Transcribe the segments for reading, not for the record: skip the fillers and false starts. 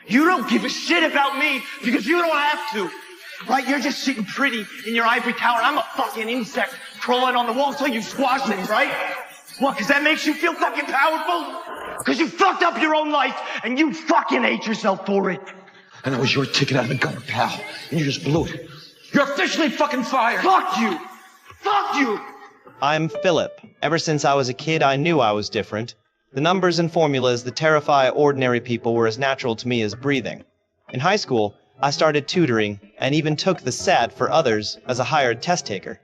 You don't give a shit about me because you don't have to. Right? You're just sitting pretty in your ivory tower and I'm a fucking insect crawling on the wall until you squash things, right? What, because that makes you feel fucking powerful? Because you fucked up your own life and you fucking hate yourself for it. And that was your ticket out of the gutter, pal. And you just blew it. You're officially fucking fired. Fuck you. Fuck you. I'm Philip. Ever since I was a kid, I knew I was different. The numbers and formulas that terrify ordinary people were as natural to me as breathing. In high school, I started tutoring and even took the SAT for others as a hired test taker.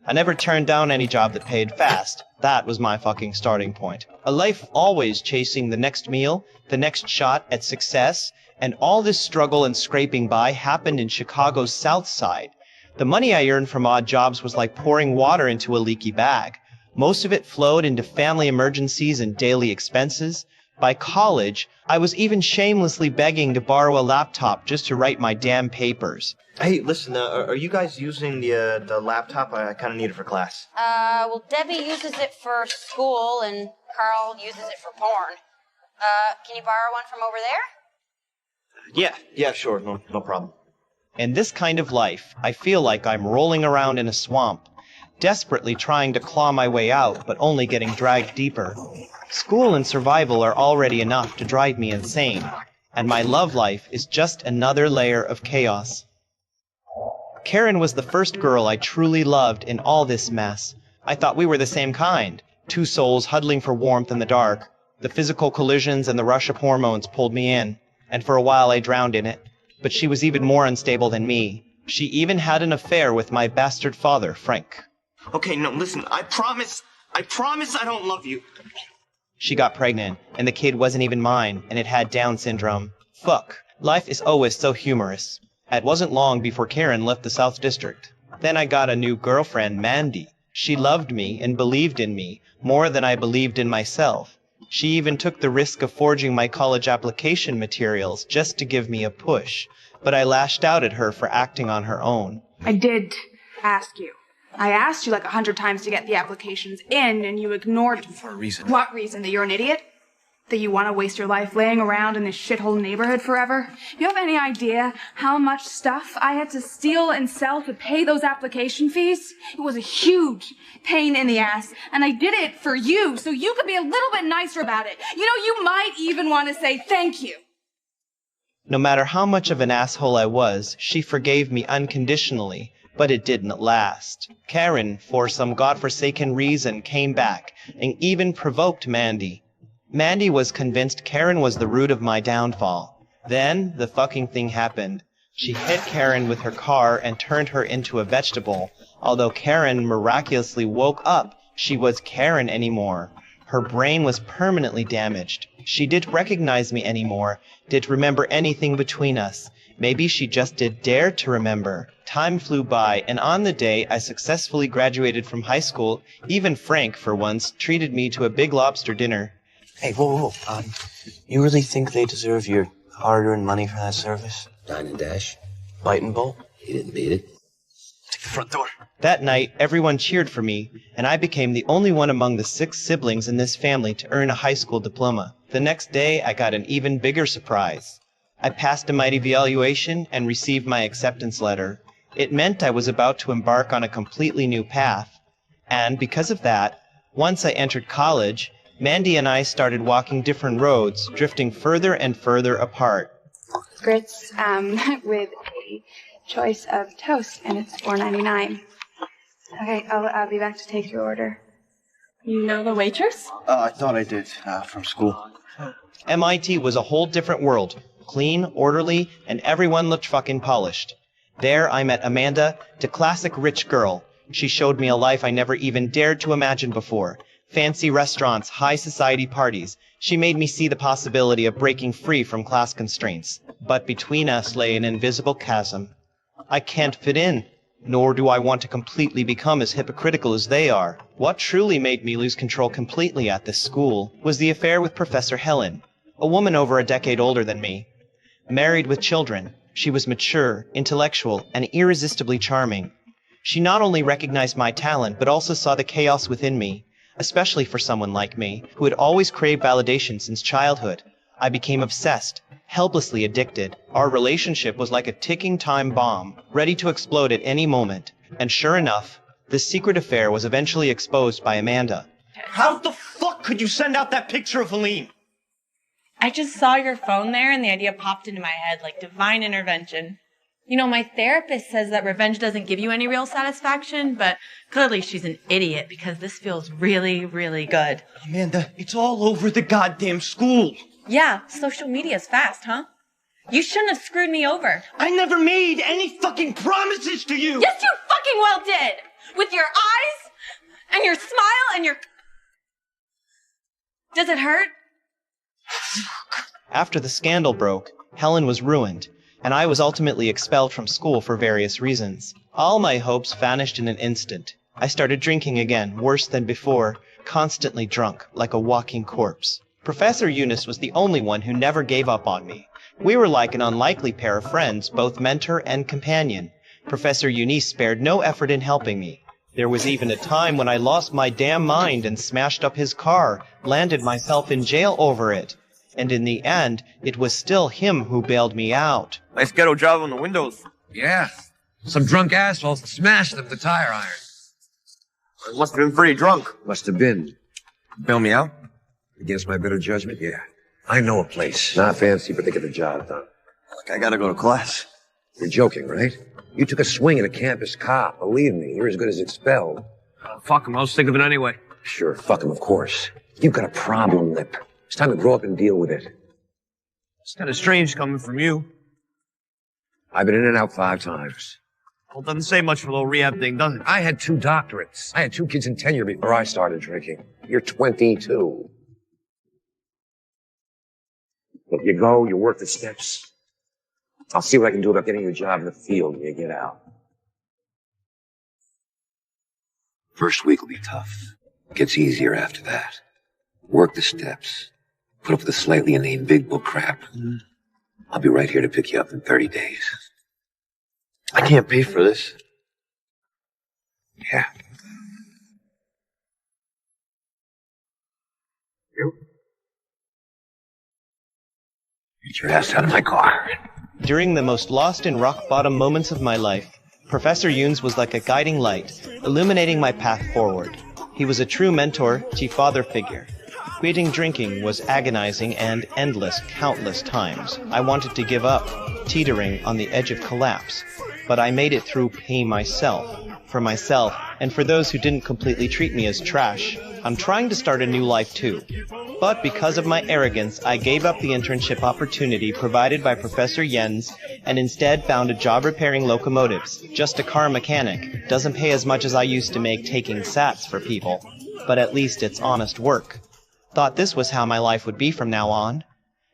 I never turned down any job that paid fast. That was my fucking starting point. A life always chasing the next meal, the next shot at success, and all this struggle and scraping by happened in Chicago's South Side. The money I earned from odd jobs was like pouring water into a leaky bag. Most of it flowed into family emergencies and daily expenses. By college, I was even shamelessly begging to borrow a laptop just to write my damn papers. Hey, listen, are you guys using the laptop? I kind of need it for class. Well, Debbie uses it for school, and Carl uses it for porn. Can you borrow one from over there? Yeah, sure, no problem. In this kind of life, I feel like I'm rolling around in a swamp, desperately trying to claw my way out, but only getting dragged deeper. School and survival are already enough to drive me insane, and my love life is just another layer of chaos. Karen was the first girl I truly loved in all this mess. I thought we were the same kind, two souls huddling for warmth in the dark. The physical collisions and the rush of hormones pulled me in, and for a while I drowned in it. But she was even more unstable than me. She even had an affair with my bastard father, Frank. Okay, no, listen, I promise I don't love you. She got pregnant, and the kid wasn't even mine, and it had Down syndrome. Fuck. Life is always so humorous. It wasn't long before Karen left the South District. Then I got a new girlfriend, Mandy. She loved me and believed in me more than I believed in myself. She even took the risk of forging my college application materials just to give me a push, but I lashed out at her for acting on her own. I did ask you. I asked you like 100 times to get the applications in, and you ignored me. For a reason. What reason? That you're an idiot? That you want to waste your life laying around in this shithole neighborhood forever? You have any idea how much stuff I had to steal and sell to pay those application fees? It was a huge pain in the ass, and I did it for you, so you could be a little bit nicer about it. You know, you might even want to say thank you. No matter how much of an asshole I was, she forgave me unconditionally. But it didn't last. Karen, for some godforsaken reason, came back and even provoked Mandy. Mandy was convinced Karen was the root of my downfall. Then, the fucking thing happened. She hit Karen with her car and turned her into a vegetable. Although Karen miraculously woke up, she was Karen anymore. Her brain was permanently damaged. She didn't recognize me anymore, didn't remember anything between us. Maybe she just did dare to remember. Time flew by, and on the day I successfully graduated from high school, even Frank, for once, treated me to a Big Lobster dinner. Hey, whoa. You really think they deserve your hard-earned money for that service? Dine and dash. Bite and bowl? He didn't beat it. Take the front door. That night, everyone cheered for me, and I became the only one among the 6 siblings in this family to earn a high school diploma. The next day, I got an even bigger surprise. I passed a mighty evaluation and received my acceptance letter. It meant I was about to embark on a completely new path. And because of that, once I entered college, Mandy and I started walking different roads, drifting further and further apart. Grits, with a choice of toast, and it's $4.99. Okay, I'll be back to take your order. You know the waitress? I thought I did, from school. MIT was a whole different world. Clean, orderly, and everyone looked fucking polished. There I met Amanda, the classic rich girl. She showed me a life I never even dared to imagine before. Fancy restaurants, high society parties. She made me see the possibility of breaking free from class constraints. But between us lay an invisible chasm. I can't fit in, nor do I want to completely become as hypocritical as they are. What truly made me lose control completely at this school was the affair with Professor Helen, a woman over a decade older than me. Married with children, she was mature, intellectual, and irresistibly charming. She not only recognized my talent, but also saw the chaos within me, especially for someone like me, who had always craved validation since childhood. I became obsessed, helplessly addicted. Our relationship was like a ticking time bomb, ready to explode at any moment. And sure enough, this secret affair was eventually exposed by Amanda. How the fuck could you send out that picture of Helene? I just saw your phone there and the idea popped into my head like divine intervention. You know, my therapist says that revenge doesn't give you any real satisfaction, but clearly she's an idiot because this feels really, really good. Amanda, it's all over the goddamn school. Yeah, social media's fast, huh? You shouldn't have screwed me over. I never made any fucking promises to you. Yes, you fucking well did! With your eyes and your smile and your... Does it hurt? After the scandal broke, Helen was ruined, and I was ultimately expelled from school for various reasons. All my hopes vanished in an instant. I started drinking again, worse than before, constantly drunk, like a walking corpse. Professor Eunice was the only one who never gave up on me. We were like an unlikely pair of friends, both mentor and companion. Professor Eunice spared no effort in helping me. There was even a time when I lost my damn mind and smashed up his car, landed myself in jail over it. And in the end, it was still him who bailed me out. Nice ghetto job on the windows. Yeah. Some drunk assholes smashed them with a tire iron. I must have been pretty drunk. Must have been. Bail me out? Against my better judgment, yeah. I know a place. Not fancy, but they get the job done. Look, I gotta go to class. You're joking, right? You took a swing at a campus cop. Believe me, you're as good as expelled. Fuck him, I was thinking of it anyway. Sure, fuck him, of course. You've got a problem, Lip. It's time to grow up and deal with it. It's kind of strange coming from you. I've been in and out 5 times. Well, it doesn't say much for a little rehab thing, does it? I had 2 doctorates. I had 2 kids in tenure before I started drinking. You're 22. Look, you go, you work the steps. I'll see what I can do about getting you a job in the field when you get out. First week will be tough. Gets easier after that. Work the steps. Put up with the slightly inane big book crap. I'll be right here to pick you up in 30 days. I can't pay for this. Yeah. You? Get your ass out of my car. During the most lost and rock-bottom moments of my life, Professor Eunice was like a guiding light, illuminating my path forward. He was a true mentor, father figure. Quitting drinking was agonizing and endless, countless times. I wanted to give up, teetering on the edge of collapse. But I made it through pain myself, for myself, and for those who didn't completely treat me as trash. I'm trying to start a new life too. But because of my arrogance, I gave up the internship opportunity provided by Professor Jens and instead found a job repairing locomotives. Just a car mechanic. Doesn't pay as much as I used to make taking sats for people. But at least it's honest work. Thought this was how my life would be from now on.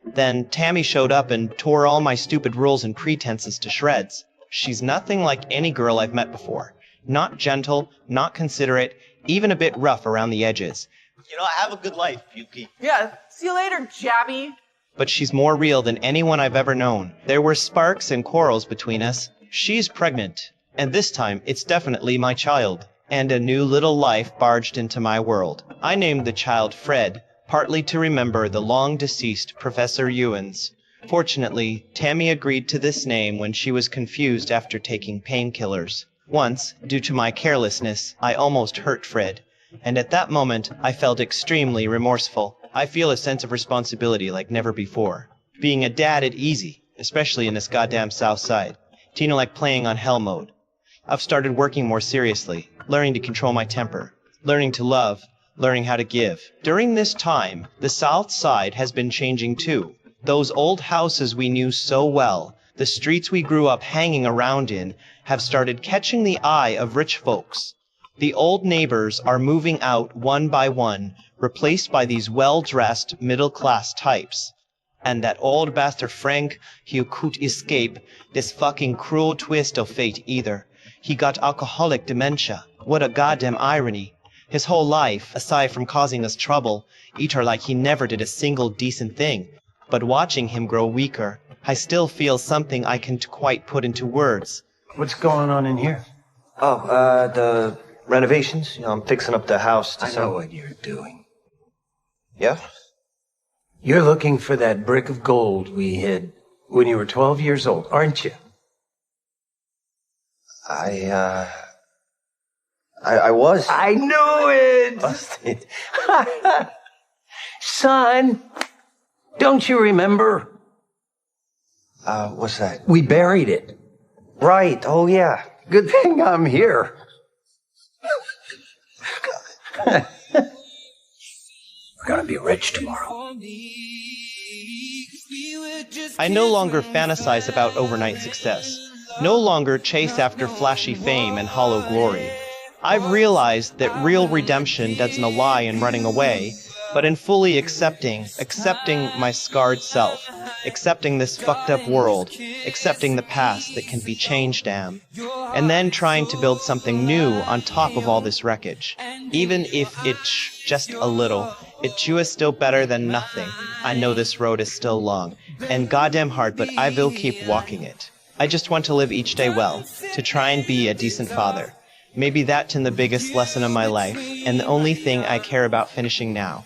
Then Tammy showed up and tore all my stupid rules and pretenses to shreds. She's nothing like any girl I've met before. Not gentle, not considerate, even a bit rough around the edges. You know, I have a good life, Yuki. Yeah, see you later, Jabby. But she's more real than anyone I've ever known. There were sparks and quarrels between us. She's pregnant, and this time it's definitely my child. And a new little life barged into my world. I named the child Fred, partly to remember the long-deceased Professor Ewens. Fortunately, Tammy agreed to this name when she was confused after taking painkillers. Once, due to my carelessness, I almost hurt Fred, and at that moment, I felt extremely remorseful. I feel a sense of responsibility like never before. Being a dad ain't easy, especially in this goddamn South Side. Tina like playing on hell mode. I've started working more seriously, learning to control my temper, learning to love, learning how to give. During this time, the South Side has been changing too. Those old houses we knew so well, the streets we grew up hanging around in, have started catching the eye of rich folks. The old neighbors are moving out one by one, replaced by these well-dressed, middle-class types. And that old bastard Frank, he could escape this fucking cruel twist of fate either. He got alcoholic dementia. What a goddamn irony. His whole life, aside from causing us trouble, eat her like he never did a single decent thing. But watching him grow weaker, I still feel something I can't quite put into words. What's going on in here? Oh, the renovations. You know, I'm fixing up the house. I know what you're doing. Yeah? You're looking for that brick of gold we hid when you were 12 years old, aren't you? I was. I knew it! Son, don't you remember? What's that? We buried it. Right, oh yeah. Good thing I'm here. We're gonna be rich tomorrow. I no longer fantasize about overnight success, no longer chase after flashy fame and hollow glory. I've realized that real redemption doesn't lie in running away, but in fully accepting my scarred self, accepting this fucked up world, accepting the past that can be changed, damn, and then trying to build something new on top of all this wreckage. Even if it's just a little, it's still better than nothing. I know this road is still long and goddamn hard, but I will keep walking it. I just want to live each day well, to try and be a decent father. Maybe that's the biggest lesson of my life, and the only thing I care about finishing now.